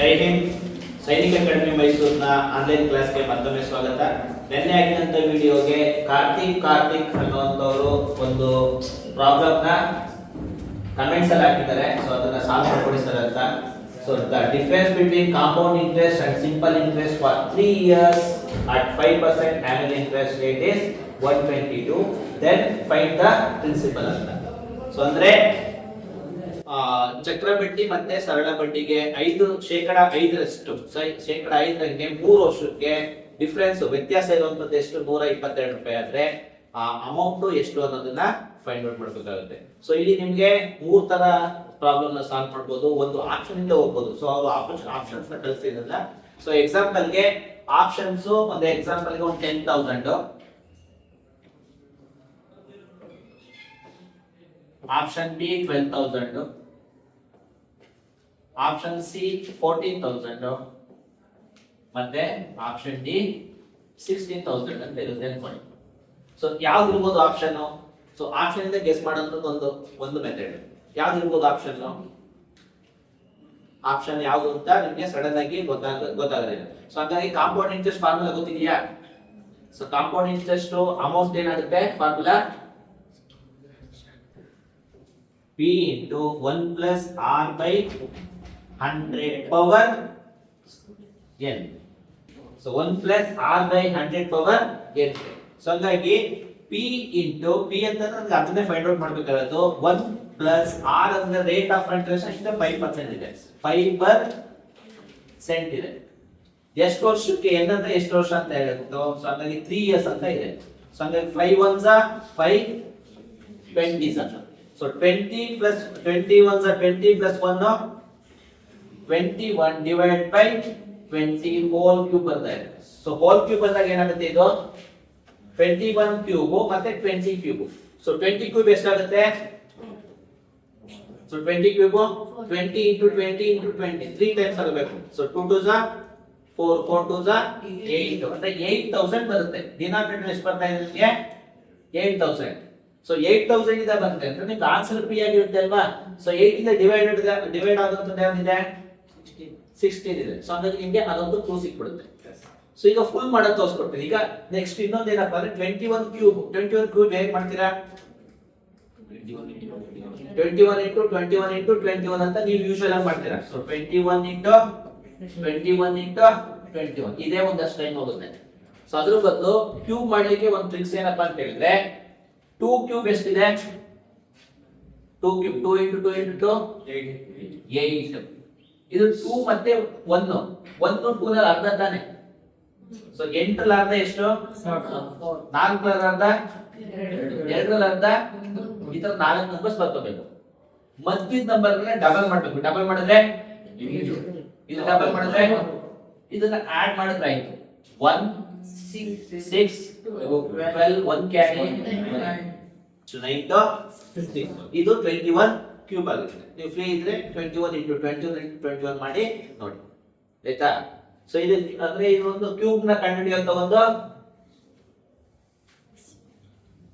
ಜೈ ಹಿಂದ್. ಸೈನಿಕ ಅಕಾಡೆಮಿ ಮೈಸೂರಿನ ಆನ್ಲೈನ್ ಕ್ಲಾಸ್ಗೆ ಮತ್ತೊಮ್ಮೆ ಸ್ವಾಗತ. ನಿನ್ನೆ ಆಗಿದಂತ ವಿಡಿಯೋಗೆ ಕಾರ್ತಿಕ್ ಅನ್ನುವಂಥವರು ಒಂದು ಪ್ರಾಬ್ಲಮ್ ನ ಕಮೆಂಟ್ಸ್ ಅಲ್ಲಿ ಹಾಕಿದ್ದಾರೆ. ಸೊ ಅದನ್ನ ಸಾಲ್ವ್ ಮಾಡ್ಕೊಡಿ ಸರ್ ಅಂತ. So the difference between compound interest and simple interest for 3 years at 5% annual interest rate is 122. Then find the principal ಅಂತ. ಸೊ ಅಂದ್ರೆ ಚಕ್ರ ಬಡ್ಡಿ ಮತ್ತೆ ಸರಳ ಬಡ್ಡಿಗೆ 5% ಶೇಕಡ 5ರಂಗೆ 3 ವರ್ಷಕ್ಕೆ ಡಿಫರೆನ್ಸ್ ವ್ಯತ್ಯಾಸ ಇರುವಂತದ್ದು ಎಷ್ಟು? 122 ರೂಪಾಯಿ ಆದ್ರೆ ಆ ಅಮೌಂಟ್ ಎಷ್ಟು ಅನ್ನೋದನ್ನ ಫೈಂಡ್ ಔಟ್ ಮಾಡಬೇಕಾಗುತ್ತೆ. ಸೊ ಇಲ್ಲಿ ನಿಮ್ಗೆ 3 ತರ ಪ್ರಾಬ್ಲಮ್ ನ ಸಾಲ್ವ್ ಮಾಡಬಹುದು. ಒಂದು ಆಪ್ಷನ್ ಇಂದ ಹೋಗ್ಬೋದು. ಸೊ ಅವರು ಆಪ್ಷನ್ಸ್ ನ ಕಳಿಸ್ತಿರಲ್ಲ. ಸೊ ಎಕ್ಸಾಂಪಲ್ ಗೆ ಆಪ್ಷನ್ಸ್ ಒಂದು ಎಕ್ಸಾಂಪಲ್ ಗೆ ಒಂದು 10,000, ಆಪ್ಷನ್ ಬಿ 12,000, ಆಪ್ಷನ್ ಸಿ 14,000 ಮತ್ತೆ ಆಪ್ಷನ್ ಡಿ 16,000 ಅಂತ ಇರುತ್ತೆ ಅನ್ಕೊಳ್ಳಿ. ಸೊ ಯಾವ್ದು ಇರ್ಬೋದು ಆಪ್ಷನ್? ಸೊ ಆಪ್ಷನ್ ಇಂದ ಗೆಸ್ ಮಾಡೋದು ಒಂದು ಮೆಥಡ್. ಯಾವ್ದು ಇರ್ಬೋದು ಆಪ್ಷನ್? ಆಪ್ಷನ್ ಯಾವ್ದು ಅಂತ ನಿಮ್ಗೆ ಸಡನ್ ಆಗಿ ಗೊತ್ತಾಗಲಿಲ್ಲ. ಸೊ ಹಾಗಾಗಿ ಕಾಂಪೌಂಡ್ ಇಂಟ್ರೆಸ್ಟ್ ಫಾರ್ಮುಲಾ ಗೊತ್ತಿದೆಯಾ? ಸೊ ಕಾಂಪೌಂಡ್ ಇಂಟ್ರೆಸ್ಟ್ ಅಮೌಂಟ್ ಏನಾಗುತ್ತೆ? Formula P into 1 plus R by 100 power n. So 1 plus R by 100 power n. So ಹಾಗಾಗಿ P into P ಅಂತ ನನಗೆ ಅದನ್ನೇ ಫೈಂಡ್ ಔಟ್ ಮಾಡಬೇಕಾಗಿರೋದು. 1 plus R ಅಂದ್ರೆ ರೇಟ್ ಆಫ್ ಇಂಟ್ರೆಸ್ಟ್ ಎಷ್ಟು? 5% ಇದೆ. 5% ಇದೆ. ಎಷ್ಟು ವರ್ಷಕ್ಕೆ n ಅಂದ್ರೆ ಎಷ್ಟು ವರ್ಷ ಅಂತ ಹೇಳುತ್ತೋ. ಸೊ ಹಾಗಾಗಿ 3 years ಅಂತ ಇದೆ. ಸೊ ಹಾಗಾಗಿ 5 ones are 5 20s ಅಂತ. So 20 plus 21 are 20 plus 1 no 21 divided by 20 whole cube ಬರ್ತಾ ಇದೆ. So whole cube ಬಂದಾಗ ಏನಾಗುತ್ತೆ? ಇದು 21 cube ಮತ್ತೆ 20 cube. So 20 cube ಎಷ್ಟಾಗುತ್ತೆ? So 20 cube 20 into 20 into 20 3 times ಆಗಬೇಕು. So 2 2s are 4 4 2s are 8 ಅಂದ್ರೆ 8,000 ಬರುತ್ತೆ. ಡಿನಾಮಿನೇಟರ್ ಎಷ್ಟು ಬರ್ತಾ ಇದೆ ನಿಮಗೆ? 8,000. ಸೊ 8,000 ಇಂದ ಬಂದ್ರೆ ಅಂದ್ರೆ ನಿಮ್ಗೆ ಆನ್ಸರ್ ಪಿ ಆಗಿರುತ್ತೆ ಅಲ್ವಾ? ಸೊ 8 ಇಂದ ಡಿವೈಡ್ ಆಗುವಂತದ್ದು ಯಾವ್ದಿದೆ? 16 ಇದೆ. ಸೊ ಹಾಗಾಗಿ ನಿಮ್ಗೆ ಅದೊಂದು ಕ್ಲೂ ಸಿಕ್ಬಿಡುತ್ತೆ. ಸೊ ಈಗ ಫುಲ್ ಮಾಡೋದು ತೋರಿಸ್ಕೊಡ್ತೀನಿ. ಈಗ ನೆಕ್ಸ್ಟ್ ಇನ್ನೊಂದು ಏನಪ್ಪಾ ಅಂದ್ರೆ 21 ಕ್ಯೂಬ್ ಹೇಗೆ ಮಾಡ್ತೀರಾ? 21 into 21 into 21 ಅಂತ ನೀವು ಯೂಶುವಲ್ ಆಗಿ ಮಾಡ್ತೀರಾ. ಸೊ 21 into 21 ಇದೇ ಒಂದಷ್ಟು ಟೈಮ್ ಹೋಗುತ್ತೆ. ಸೊ ಅದ್ರ ಬದಲು ಕ್ಯೂಬ್ ಮಾಡ್ಲಿಕ್ಕೆ ಒಂದು ಟ್ರಿಕ್ಸ್ ಏನಪ್ಪಾ ಅಂತ ಹೇಳಿದ್ರೆ 2 ಕ್ಯೂಬ್ ಎಷ್ಟಿದೆ? 2 ಕ್ಯೂಬ್ 2 into 2 into 2 8. ಇದು 2 ಮತ್ತೆ 1 2 ನಲ್ಲಿ ಅರ್ಧ ತಾನೆ. ಸೊ 8 ರಲ್ಲಿ ಅರ್ಧ ಎಷ್ಟು? 4 ರಲ್ಲಿ ಅರ್ಧ 2 ರಲ್ಲಿ ಅರ್ಧ. ಈ ತರ 4 ನಂಬರ್ಸ್ ಬರ್ಕೋಬೇಕು. ಮಧ್ಯದ ನಂಬರ್ ಡಬಲ್ ಮಾಡಬೇಕು. ಡಬಲ್ ಮಾಡಿದ್ರೆ ಇದು ಡಬಲ್ ಮಾಡಿದ್ರೆ ಇದನ್ನ ಆಡ್ ಮಾಡಿದ್ರೆ ಆಯ್ತು. 1 6 12 1 ಕ್ಯಾರಿ 9 15. ಇದು 21 ಕ್ಯೂಬ್ ಆಗುತ್ತೆ. ನೀವು ಫ್ರೀ ಇದ್ರೆ 21 into 21 into 21 ಮಾಡಿ ನೋಡಿ ಆಯ್ತಾ? ಸೊ ಇದು ಅಂದ್ರೆ ಇದು ಒಂದು ಕ್ಯೂಬ್ ನ ಕಂಡುಹಿಡಿಯುವಂತ ಒಂದು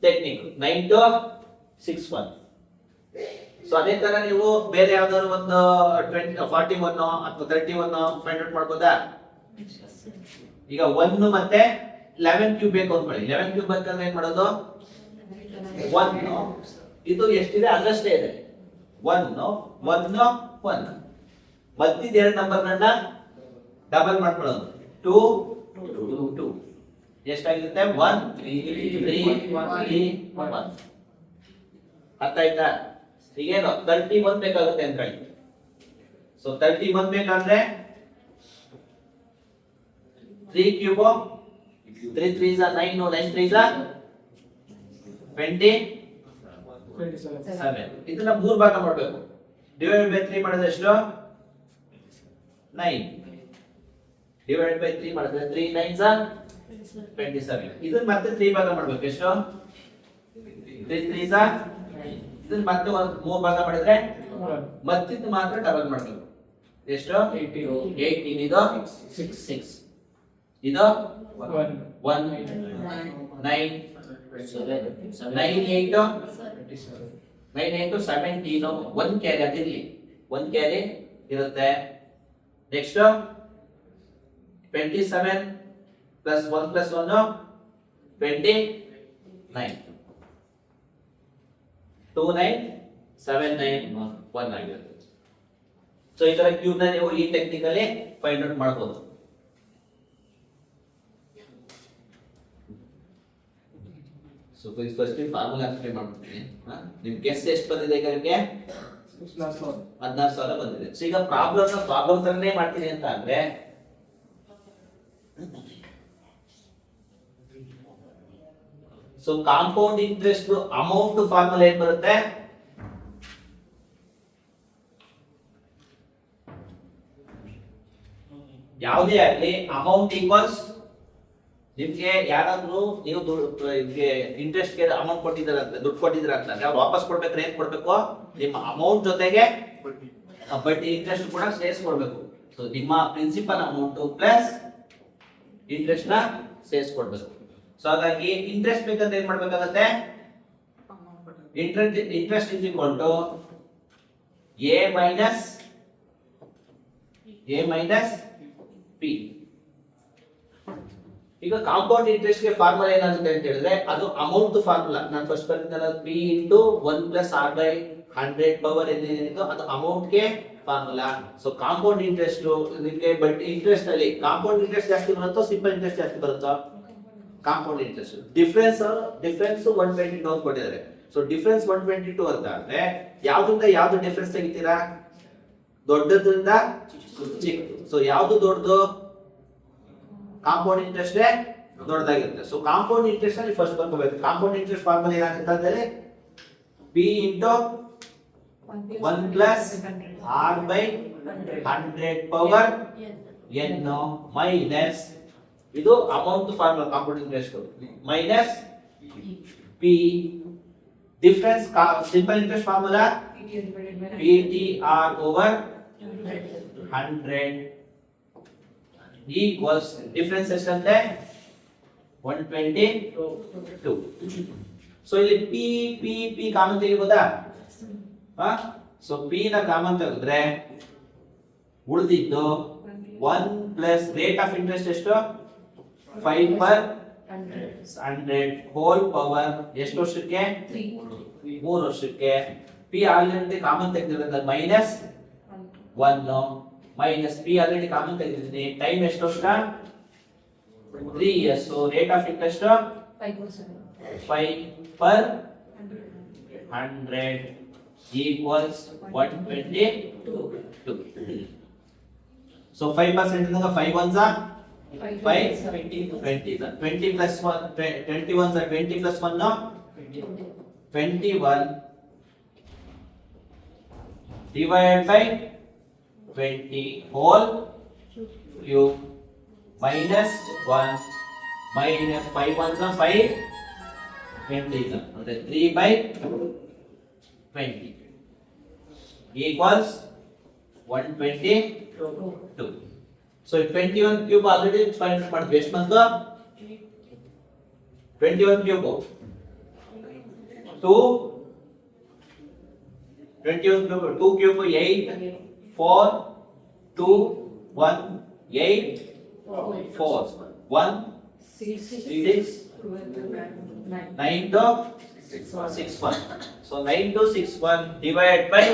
ಟೆಕ್ನಿಕ್ 9 to 61. ಸೊ ಅದೇ ತರ ನೀವು ಬೇರೆ ಯಾವ್ದಾದ್ರು ಒಂದು 41 ಅಥವಾ 31 ಫೈಂಡ್ ಔಟ್ ಮಾಡ್ಬೋದಾ? ಈಗ 1 ಮತ್ತೆ 11 ಕ್ಯೂಬ್ ಬೇಕು ಅನ್ಕೊಳ್ಳಿ. 11 ಕ್ಯೂಬ್ ಬೇಕಂದ್ರೆ ಏನ್ ಮಾಡೋದು? 1 ಇದು ಎಷ್ಟಿದೆ ಅದರಷ್ಟೇ ಇದೆ. 1 ಮಧ್ಯದ ಎರಡು ನಂಬರ್ಗಳನ್ನ ಡಬಲ್ ಮಾಡ್ಕೊಳ್ಳೋದು. 2 2 ಎಷ್ಟಾಗಿರುತ್ತೆ? 1 3 1. ಅರ್ಥ ಆಯ್ತಾ? ಈಗೇನು 31 ಬೇಕಾಗುತ್ತೆ ಅನ್ಕೊಳ್ಳಿ. ಸೊ 31 ಬೇಕಂದ್ರೆ 3 cube 3 3s are 9 9 3s are 27. ಇದನ್ನ 3 ಭಾಗ ಮಾಡಬೇಕು. ಡಿವೈಡ್ ಬೈ 3 ಮಾಡಿದ್ರೆ ಎಷ್ಟು? 9. ಡಿವೈಡ್ ಬೈ 3 ಮಾಡಿದ್ರೆ 3 9s are 27. ಇದನ್ನ ಮತ್ತೆ 3 ಭಾಗ ಮಾಡಬೇಕು. ಎಷ್ಟು? 3 3s are 9. ಇದನ್ನ ಮತ್ತೆ 3 ಭಾಗ ಮಾಡಿದ್ರೆ ಮತ್ತಿದ್ದು ಮಾತ್ರ ಡಬಲ್ ಮಾಡಬೇಕು. ಎಷ್ಟು? 18. ಇದು 6 ಇದು 1 9 9 8 9 8 17. 1 ಕ್ಯಾರಿ ಅದಿರಲಿ. 1 ಕ್ಯಾರಿ ಇರುತ್ತೆ. ನೆಕ್ಸ್ಟ್ 27 ಪ್ಲಸ್ 1 ಪ್ಲಸ್ 1 29 297991 ಆಗಿರುತ್ತೆ. ಸೊ ಈ ತರ ಕ್ಯೂಬ್ ನ ನೀವು ಈ ಟೆಕ್ನಿಕಲ್ಲಿ ಫೈಂಡ್ ಔಟ್ ಮಾಡಬಹುದು. ಸೊ ಫಸ್ಟ್ ಫಾರ್ಮುಲಾ ಅಪ್ಲೈ ಮಾಡ್ಬಿಡ್ತೀನಿ. ನಿಮ್ ಗೆಸ್ ಎಷ್ಟು ಬಂದಿದೆ ಈಗ ನಿಮಗೆ? 16,000 ಬಂದಿದೆ. ಸೊ ಈಗ ಪ್ರಾಬ್ಲಮ್ ತರನೇ ಮಾಡ್ತೀನಿ ಅಂತ ಅಂದ್ರೆ so compound interest amount formula ಏನ್ ಬರುತ್ತೆ? ಯಾವುದೇ ಆಗಲಿ ಅಮೌಂಟ್ ಈಕ್ವಲ್ಸ್ ನಿಮ್ಗೆ ಯಾರಾದ್ರೂ ನೀವು ಇಂಟ್ರೆಸ್ಟ್ ಗೆ ಅಮೌಂಟ್ ಕೊಟ್ಟಿದ್ದಾರೆ ಅಂತ ದುಡ್ಡು ಕೊಟ್ಟಿದ್ದೀರಾ ಅಂತಂದ್ರೆ ಅವ್ರು ವಾಪಸ್ ಕೊಡ್ಬೇಕಾದ್ರೆ ಏನ್ ಕೊಡ್ಬೇಕು? ನಿಮ್ಮ ಅಮೌಂಟ್ ಜೊತೆಗೆ ಬಡ್ಡಿ ಇಂಟ್ರೆಸ್ಟ್ ಕೂಡ ಸೇರಿಸ್ಕೊಡ್ಬೇಕು. ಸೊ ನಿಮ್ಮ ಪ್ರಿನ್ಸಿಪಲ್ ಅಮೌಂಟ್ ಪ್ಲಸ್ ಇಂಟ್ರೆಸ್ಟ್ ನ ಸೇರಿಸ್ಕೊಡ್ಬೇಕು. ಸೊ ಹಾಗಾಗಿ ಇಂಟ್ರೆಸ್ಟ್ ಬೇಕಂದ್ರೆ ಏನ್ ಮಾಡ್ಬೇಕಾಗತ್ತೆ? Interest is equal to A minus P. ಈಗ ಕಾಂಪೌಂಡ್ ಇಂಟ್ರೆಸ್ಟ್ ಗೆ ಫಾರ್ಮುಲಾ ಏನಾಗುತ್ತೆ ಅಂತ ಹೇಳಿದ್ರೆ ಅದು ಅಮೌಂಟ್ ಫಾರ್ಮುಲಾ. ನಾನು ಫಸ್ಟ್ ಬರ್ತಿದ್ದಲ್ಲ P into 1 plus R by 100 power ಏನಿದೆ ಅದು ಅಮೌಂಟ್ ಗೆ ಫಾರ್ಮುಲಾ. ಸೊ ಕಾಂಪೌಂಡ್ ಇಂಟ್ರೆಸ್ಟ್ ನಿಮಗೆ ಬಡ್ಡಿ ಇಂಟ್ರೆಸ್ಟ್ ಅಲ್ಲಿ ಕಾಂಪೌಂಡ್ ಇಂಟ್ರೆಸ್ಟ್ ಜಾಸ್ತಿ ಬರುತ್ತೋ ಸಿಂಪಲ್ ಇಂಟ್ರೆಸ್ಟ್ ಜಾಸ್ತಿ ಬರುತ್ತೋ? Compound interest. ಡಿಫರೆನ್ಸ್ 122 ಕೊಟ್ಟಿದ್ದಾರೆ. ಸೊ ಡಿಫರೆನ್ಸ್ 122 ಅಂತ ಅಂದ್ರೆ ಯಾವ್ದ್ರಿಂದ ಯಾವ್ದು ಡಿಫರೆನ್ಸ್ ತೆಗಿತೀರಾ? ದೊಡ್ಡದ್ರಿಂದ ಚಿಕ್ಕದು. ಸೊ ಯಾವ್ದು ದೊಡ್ಡದು? ಕಾಂಪೌಂಡ್ ಇಂಟ್ರೆಸ್ಟ್ ದೊಡ್ಡದಾಗಿರುತ್ತೆ. ಸೊ ಕಾಂಪೌಂಡ್ ಇಂಟ್ರೆಸ್ಟ್ ಅಲ್ಲಿ ಫಸ್ಟ್ ಬರ್ಕೋಬೇಕು. ಕಾಂಪೌಂಡ್ ಇಂಟ್ರೆಸ್ಟ್ ಫಾರ್ಮುಲಾ ಏನಾಗುತ್ತೆ ಅಂದ್ರೆ P into 1 plus R by 100 power n minus ಇದು amount formula compound interest minus P. Difference simple interest formula P T R over 100 equals difference ಎಷ್ಟಂತೆ 122. So ಇಲ್ಲಿ P P P common ತೆಗಿಬೋದಾ? So P ನ common ತೆಗೆದ್ರೆ ಉಳಿದಿದ್ದು 1 plus rate of interest ಎಷ್ಟು? 5 per 100 whole power ಎಷ್ಟು ವರ್ಷಕ್ಕೆ? 3 ವರ್ಷಕ್ಕೆ. ಪಿ ಆಲ್ರೆಡಿ ಕಾಮನ್ ತೆಗೆದಿರೋದ್ರಿಂದ minus 1 minus P already common ತೆಗೆದಿದ್ದೀನಿ. ಟೈಮ್ ಎಷ್ಟು ವರ್ಷ? 3 years. So rate of interest 5 per 100 equals 122. So 5% ಇದ್ದಾಗ 5 ones are 5 20 plus 1 20 ones are 20 plus 1 no 21 divided by 20 whole cube minus 1 minus 5 ones are 5 20 ಅಂದ್ರೆ 3 by 20 equals 122. So 21 cube already find ಮಾಡಿದ್ವಿ. ಎಷ್ಟು ಬಂತು? 21 cube 2 21 cube 2 cube 8 4 2 1 8 4 1 6 9 to 61. So 9 to 61 divided by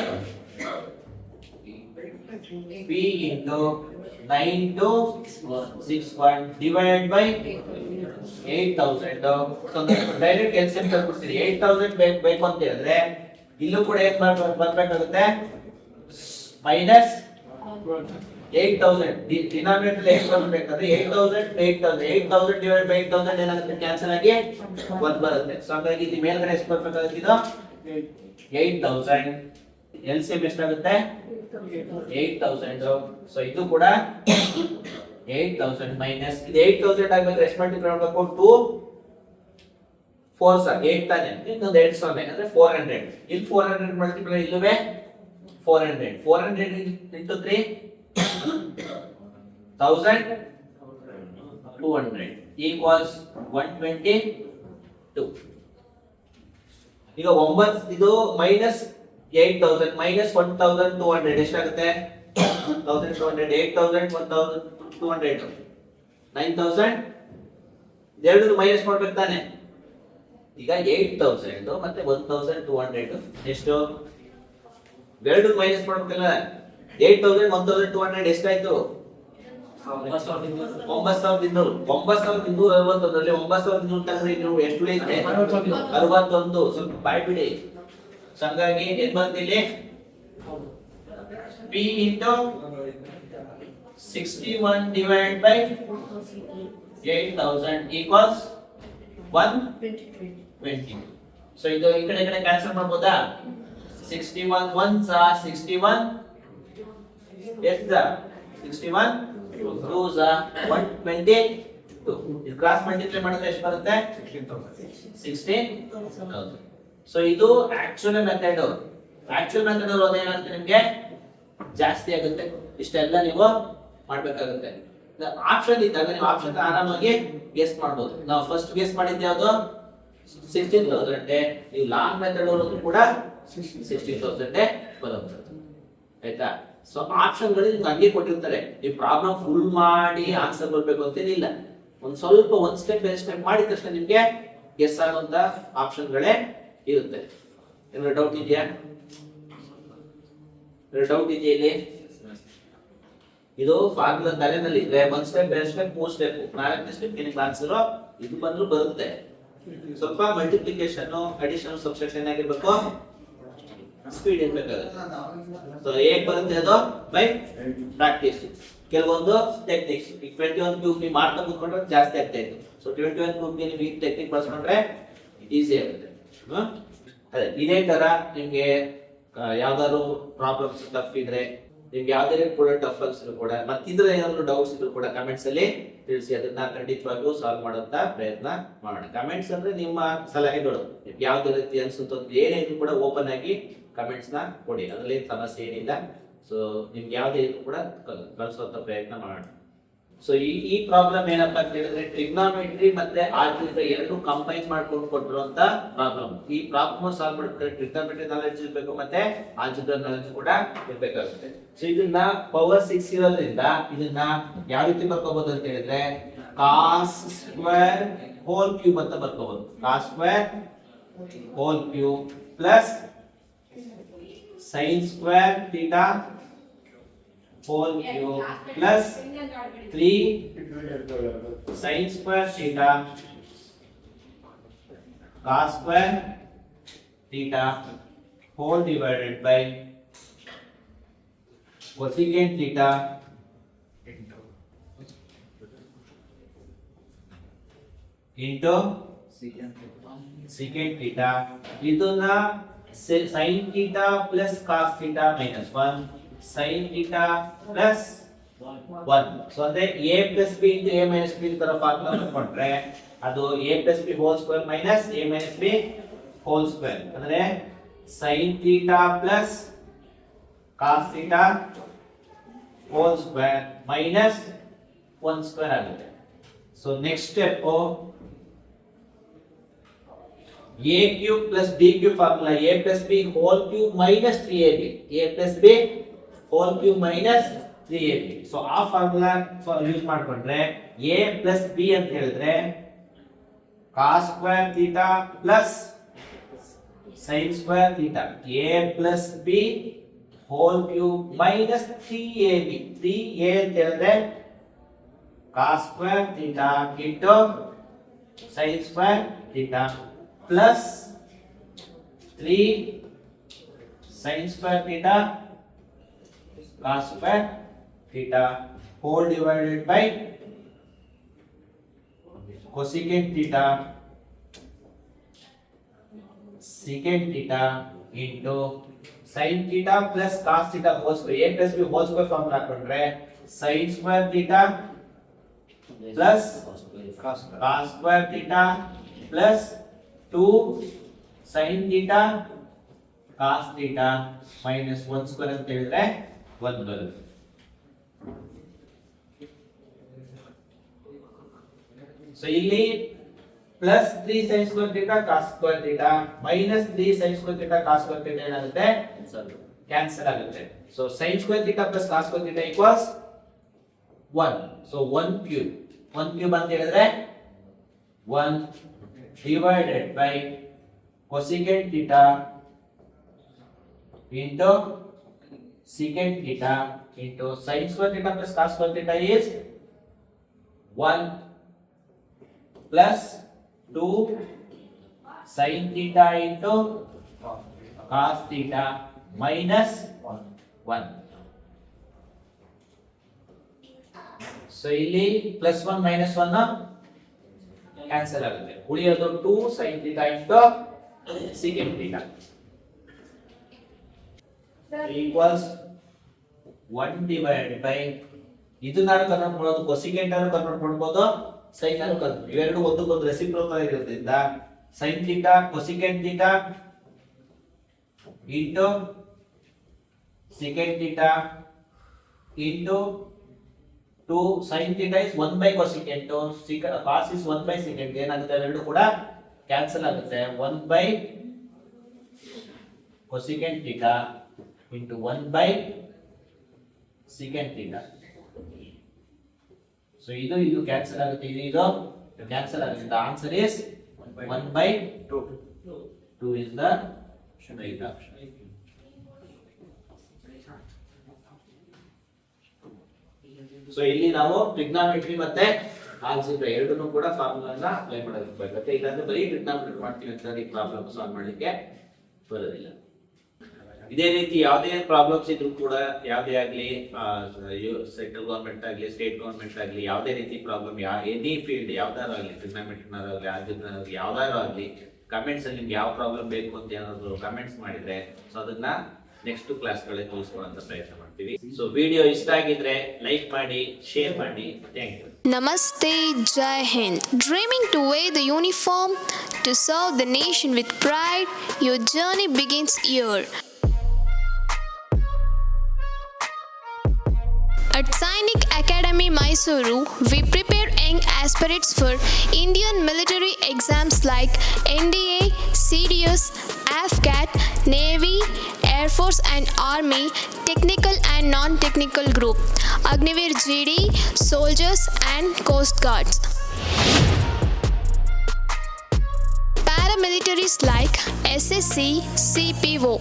P into 9 to 61 divided by 8,000. So direct LCM ತಗೊಳ್ತೀರಿ. 8,000 ಬೇಕು ಅಂತ ಹೇಳಿದ್ರೆ ಇಲ್ಲೂ ಕೂಡ ಏನು ಮಾಡಬೇಕಾಗುತ್ತೆ? ಮೈನಸ್ 8,000 ಡಿನಾಮಿನೇಟರ್ 8,000 ಬೇಕಂದ್ರೆ 8,000 ಡಿವೈಡ್ ಬೈ 8,000 ಏನಾಗುತ್ತೆ? ಕ್ಯಾನ್ಸಲ್ ಆಗಿ 1 ಬರುತ್ತೆ. ಸೊ ಹಾಗಾಗಿ ಇದು ಮೇಲ್ಗಡೆ ಎಷ್ಟು ಬರಬೇಕಾಗುತ್ತೆ? ಇದು 8,000. LCM ಎಷ್ಟಾಗುತ್ತೆ? 8,000. ಸೊ ಇದು ಕೂಡ 8,000 ಮೈನಸ್ ಇದು 8,000 ಆಗಬೇಕು. ಎಷ್ಟು ಮಲ್ಟಿಪ್ಲೈ ಮಾಡಬೇಕು? 2 4 ಸರ್ 8 ತಾನೆ. ಇನ್ನೊಂದು 2,000 ಅಂದ್ರೆ 400. ಇಲ್ಲಿ 400 ಮಲ್ಟಿಪ್ಲೈ ಇಲ್ಲವೇ 400 into 3 1,200 equals 122. ಈಗ 9 ಇದು ಮೈನಸ್ 8,000 ಮೈನಸ್ 1,200 ಎಷ್ಟಾಗುತ್ತೆ? 1200, 8000, 1200, 9000 ಎರಡು ಮೈನಸ್ ಮಾಡ್ಬೇಕು ತಾನೆ. ಈಗ 8000 ಮತ್ತೆ 1200 ಎಷ್ಟು ಎರಡು ಮೈನಸ್ ಮಾಡ್ಬೇಕಲ್ಲ. 8000 1200 ಎಷ್ಟಾಯ್ತು? 9200. 9260 9200 ತಗೊಂಡ್ರೆ ನೀವು ಎಷ್ಟು ಉಳಿಯುತ್ತೆ? 61. ಸ್ವಲ್ಪ ಬಾಯ್ ಬಿಡಿ. ಸೊ ಹಂಗಾಗಿ ಏನ್ ಬಂದಿಲ್ಲಿ P into 61 divided by 8000 equals 120. So ಇದು ಈ ಕಡೆ ಕ್ಯಾನ್ಸಲ್ ಮಾಡ್ಬೋದಾ? 61 1s are 61, yes 61 2s are 122. ಇದು ಕ್ರಾಸ್ ಮಲ್ಟಿಪ್ಲೈ ಮಾಡಿದ್ರೆ ಎಷ್ಟು ಬರುತ್ತೆ? 16,000. ಸೊ ಇದು ಆಕ್ಚುಯಲ್ ಮೆಥಡ್. ಆಕ್ಚುಯಲ್ ಮೆಥಡ್ ಓದೇನಂತ ನಿಮಗೆ ಜಾಸ್ತಿ ಆಗುತ್ತೆ. ಇಷ್ಟೆಲ್ಲ ನೀವು ಮಾಡ್ಬೇಕಾಗುತ್ತೆ. ಆಪ್ಷನ್ ಇದ್ದಾಗ ನೀವು ಆಪ್ಷನ್ ಆರಾಮಾಗಿ ಗೆಸ್ ಮಾಡಬಹುದು. ನಾವು ಫಸ್ಟ್ ಗೆಸ್ ಮಾಡಿದ್ದೆ ಯಾವುದು? 16,000. ನೀವು ಲಾಂಗ್ ಮೆಥಡ್ ಓದಿದ್ರು ಕೂಡ 16,000 ಬರುತ್ತೆ. ಆಯ್ತಾ? ಸೊ ಆಪ್ಷನ್ ಗಳು ಹಂಗೆ ಕೊಟ್ಟಿರ್ತಾರೆ. ಈ ಪ್ರಾಬ್ಲಮ್ ಫುಲ್ ಮಾಡಿ ಆನ್ಸರ್ ಬರ್ಬೇಕು ಅಂತೇನಿಲ್ಲ. ಒಂದ್ ಸ್ವಲ್ಪ ಒಂದ್ ಸ್ಟೆಪ್ ಬೈ ಸ್ಟೆಪ್ ಮಾಡಿದ ತಕ್ಷಣ ನಿಮ್ಗೆ ಗೆಸ್ ಆಗುವಂತ ಆಪ್ಷನ್ ಗಳೇ ಇರುತ್ತೆ. ಏನಾದ್ರು ಡೌಟ್ ಇದೆಯಾ? ಡೌಟ್ ಇದೆಯಾ ಇಲ್ಲಿ? ಇದು ಫಾರ್ಮುಲಾ ತಲೆನಲ್ಲಿ ಇದ್ರೆ ಒಂದ್ ಸ್ಟೆಪ್ ಎರಡು ಸ್ಟೆಪ್ ಮೂರ್ ಸ್ಟೆಪ್ ನಾಲ್ಕನೇ ಸ್ಟೆಪ್ ನಿಮಗೆ ಆನ್ಸರ್ ಇದು ಬಂದ್ರು ಬರುತ್ತೆ. ಸ್ವಲ್ಪ ಮಲ್ಟಿಪ್ಲಿಕೇಶನ್ ಅಡಿಷನ್ ಸಬ್ಸ್ಟ್ರಾಕ್ಷನ್ ಆಗಿರ್ಬೇಕು, ಸ್ಪೀಡ್ ಇರ್ಬೇಕಾಗುತ್ತೆ. ಸೊ ಹೇಗ್ ಬರುತ್ತೆ ಅದು? By practice. ಕೆಲವೊಂದು ಟೆಕ್ನಿಕ್ಸ್ ಈಗ 21 ಕ್ಯೂಬ್ ನೀವು ಮಾಡ್ತಾ ಕೂತ್ಕೊಂಡ್ರೆ ಜಾಸ್ತಿ ಆಗ್ತಾ ಇತ್ತು. ಸೊ 21 ಕ್ಯೂಬ್ ನೀವು ಈ ಟೆಕ್ನಿಕ್ ಬಳಸ್ಕೊಂಡ್ರೆ ಈಸಿ ಆಗುತ್ತೆ. ಅದೇ ಇದೇ ತರ ನಿಮ್ಗೆ ಯಾವ್ದಾದ್ರು ಪ್ರಾಬ್ಲಮ್ಸ್ ಟಫ್ ಇದ್ರೆ, ನಿಮ್ಗೆ ಯಾವ್ದಾದ್ರು ಕೂಡ ಟಫ್ ಅನ್ಸಿದ್ರು ಕೂಡ ಮತ್ತಿದ್ರೆ ಏನಾದ್ರು ಡೌಟ್ಸ್ ಇದ್ರು ಕೂಡ ಕಮೆಂಟ್ಸ್ ಅಲ್ಲಿ ತಿಳಿಸಿ. ಅದನ್ನ ಖಂಡಿತವಾಗಿಯೂ ಸಾಲ್ವ್ ಮಾಡೋಂತ ಪ್ರಯತ್ನ ಮಾಡೋಣ. ಕಮೆಂಟ್ಸ್ ಅಂದ್ರೆ ನಿಮ್ಮ ಸಲಹೆಗಳು, ನಿಮ್ಗೆ ಯಾವ್ದು ರೀತಿ ಅನ್ಸುತ್ತೋ ಏನೇ ಇದ್ರು ಕೂಡ ಓಪನ್ ಆಗಿ ಕಮೆಂಟ್ಸ್ ನ ಕೊಡಿ. ಅದ್ರಲ್ಲಿ ಸಮಸ್ಯೆ ಏನಿಲ್ಲ. ಸೊ ನಿಮ್ಗೆ ಯಾವ್ದೇ ಇದ್ರು ಕೂಡ ಕಳಿಸುವಂತ ಪ್ರಯತ್ನ ಮಾಡೋಣ. ಸೊ ಈ ಪ್ರಾಬ್ಲಮ್ ಏನಪ್ಪ ಅಂತ ಹೇಳಿದ್ರೆ ಟ್ರಿಗ್ನಾಮೆಟ್ರಿ ಮತ್ತೆ ಆಲ್ಜಿಬ್ರಾ ಎರಡು ಕಂಬೈನ್ ಮಾಡ್ಕೊಂಡು ಕೊಟ್ಟಿರುವಂತ ಪ್ರಾಬ್ಲಮ್. ಈ ಪ್ರಾಬ್ಲಮ್ ಸಾಲ್ವ್ ಮಾಡ್ತಾರೆ ಟ್ರಿಗ್ನಾಮೆಟ್ರಿ ನಾಲೆಡ್ಜ್ ಇರಬೇಕು ಮತ್ತೆ ಆಲ್ಜಿಬ್ರಾ ನಾಲೆಡ್ಜ್ ಕೂಡ ಇರಬೇಕಾಗುತ್ತೆ. ಸೊ ಇದನ್ನ ಪವರ್ 6 ಇರೋದ್ರಿಂದ ಇದನ್ನ ಯಾವ ರೀತಿ ಬರ್ಕೋಬಹುದು ಅಂತ ಹೇಳಿದ್ರೆ cos ಸ್ಕ್ವೇರ್ ಹೋಲ್ ಕ್ಯೂಬ್ ಅಂತ ಬರ್ಕೋಬಹುದು. cos square whole cube plus sin square theta whole cube plus 3 sin square theta cos square theta whole divided by cosecant theta into secant theta. ಇದನ್ನ sin theta plus cos theta minus 1 sin theta plus 1. So ಅಂದ್ರೆ a plus b into a minus b ತರ formula ಮಾಡ್ಕೊಂಡ್ರೆ ಅದು a plus b whole square minus a minus b whole square ಅಂದ್ರೆ sin theta plus cos theta whole square minus 1 square ಆಗುತ್ತೆ. So next step a cube plus b cube formula a plus b whole cube minus 3ab a plus b whole cube minus 3ab. So ಆ formula use ಮಾಡ್ಕೊಂಡ್ರೆ a plus b ಅಂತ ಹೇಳಿದ್ರೆ cos square theta plus sin square theta a plus b whole cube minus 3ab 3a ಅಂತ ಹೇಳಿದ್ರೆ cos square theta into sin square theta plus 3 sin square theta cos square theta whole divided by cosecant theta secant theta into sin theta plus cos theta whole square a plus b whole square formula ಹಾಕೊಂಡ್ರೆ sin square theta plus cos square theta plus 2 sin theta cos theta minus 1 square ಅಂತ ಹೇಳಿದ್ರೆ 1 ಬರುತ್ತೆ. So ಇಲ್ಲಿ plus 3 sin square theta cos square theta minus 3 sin square theta cos square theta ಏನಾಗುತ್ತೆ? Cancel ಆಗುತ್ತೆ. So sin square theta plus cos square theta equals 1. So 1 cube ಅಂತ ಹೇಳಿದ್ರೆ 1 divided by cosecant theta into secant theta into sin square theta plus cos square theta is 1 plus 2 sin theta into cos theta minus 1. So ಇಲ್ಲಿ plus 1 minus 1 cancel ಆಗುತ್ತೆ. ಉಳಿಯೋದು 2 sin theta into secant theta equals 1 divided by ಇದನ್ನಾರು convert ಮಾಡೋದು cosecant ಅನ್ನು convert ಮಾಡಬಹುದು, sign ಅನ್ನು convert, ಇವೆರಡು ಒಂದಕ್ಕೊಂದು reciprocal ಆಗಿರೋದ್ರಿಂದ sin theta cosecant theta into secant theta into 2 sin theta is 1 by cosecant, cos is 1 by secant, ಏನಾಗುತ್ತೆ ಎರಡು ಕೂಡ ಕ್ಯಾನ್ಸಲ್ ಆಗುತ್ತೆ. 1 by cosecant theta into 1 by secant theta. So ಇದು ಕ್ಯಾನ್ಸಲ್ ಆಗುತ್ತೆ, ಇದು ಕ್ಯಾನ್ಸಲ್ ಆಗುತ್ತೆ. The answer is 1 by 2. 2 is the right option. So ಇಲ್ಲಿ ನಾವು ಟ್ರಿಗ್ನಾಮೆಟ್ರಿ ಮತ್ತೆ ಆಲ್ಜಿಬ್ರಾ ಎರಡನ್ನೂ ಕೂಡ ಫಾರ್ಮುಲಾನ ಅಪ್ಲೈ ಮಾಡೋದಕ್ಕೆ, ಇಲ್ಲಾಂದ್ರೆ ಬರೀ ಟ್ರಿಗ್ನಾಮೆಟ್ರಿ ಮಾಡ್ತೀವಿ ಅಂತ ಈ ಪ್ರಾಬ್ಲಮ್ ಸಾಲ್ವ್ ಮಾಡಲಿಕ್ಕೆ ಬರೋದಿಲ್ಲ. ಇದೇ ರೀತಿ ಯಾವುದೇ ಪ್ರಾಬ್ಲಮ್ಸ್ ಇದ್ರೂ ಕೂಡ, ಯಾವುದೇ ಆಗಲಿ ಸೆಂಟ್ರಲ್ ಗೌರ್ಮೆಂಟ್ ಆಗಲಿ ಸ್ಟೇಟ್ ಗೌರ್ಮೆಂಟ್ ಆಗಲಿ, ಯಾವುದೇ ರೀತಿ ಪ್ರಾಬ್ಲಮ್ ಎನಿ ಫೀಲ್ಡ್ ಯಾವ್ದಾರು ಆಗಲಿ, ಟ್ರಿಗ್ನಾಮೆಟ್ರಿನಾಗಲಿ ಆಲ್ಜಿಬ್ರಾನಾಗಲಿ ಯಾವ್ದಾರು ಆಗಲಿ, ಕಮೆಂಟ್ಸ್ ಅಲ್ಲಿ ನಿಮ್ಗೆ ಯಾವ ಪ್ರಾಬ್ಲಮ್ ಬೇಕು ಅಂತ ಏನಾದ್ರು ಕಮೆಂಟ್ಸ್ ಮಾಡಿದ್ರೆ ಸೊ ಅದನ್ನ ನೆಕ್ಸ್ಟ್ ಕ್ಲಾಸ್ಗಳಲ್ಲಿ ತೋರಿಸ್ಕೊಳ್ಳೋಂಥ ಪ್ರಯತ್ನ ಮಾಡ್ತೀವಿ. ಸೊ ವಿಡಿಯೋ ಇಷ್ಟ ಆಗಿದ್ರೆ ಲೈಕ್ ಮಾಡಿ, ಶೇರ್ ಮಾಡಿ. Thank you. Namaste, Jai Hind. Dreaming to wear the uniform to serve the nation with pride, your journey begins here. At Sainik Academy, Mysuru, we prepare young aspirants for Indian military exams like NDA, CDS, AFCAT, Navy, Air Force and Army, technical and non-technical group, Agniveer GD, soldiers and Coast Guards. Paramilitaries like SSC, CPO,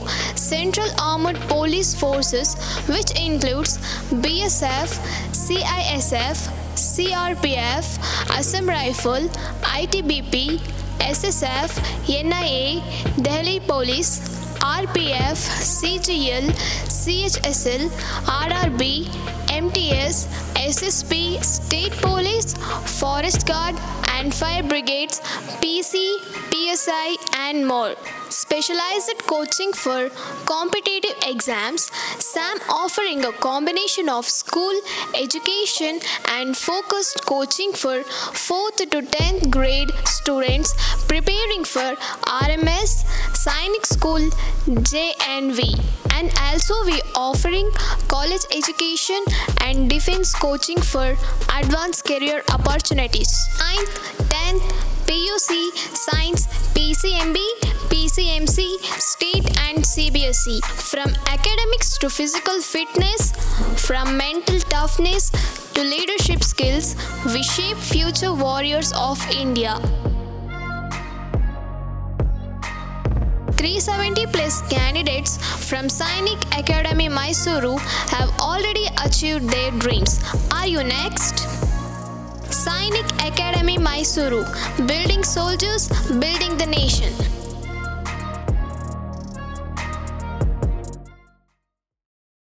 Central Armed Police Forces, which includes BSF, CISF, CRPF, Assam Rifle, ITBP, SSF, NIA, Delhi Police, RPF, CGL, CHSL, RRB, MTS, SSP, State Police, Forest Guard and Fire Brigades, PC, PSI and more. Specialized coaching for competitive exams, SAM offering a combination of school education and focused coaching for 4th to 10th grade students preparing for RMS, Sainik School, JNV. And also we offering college education and defense coaching for advanced career opportunities. 9th, 10th, PUC, Science, PCMB, PCMC, State and CBSE. From academics to physical fitness, from mental toughness to leadership skills, we shape future warriors of India. 370 plus candidates from Sainik Academy, Mysuru have already achieved their dreams. Are you next? Sainik Academy, Mysuru, building soldiers, building the nation.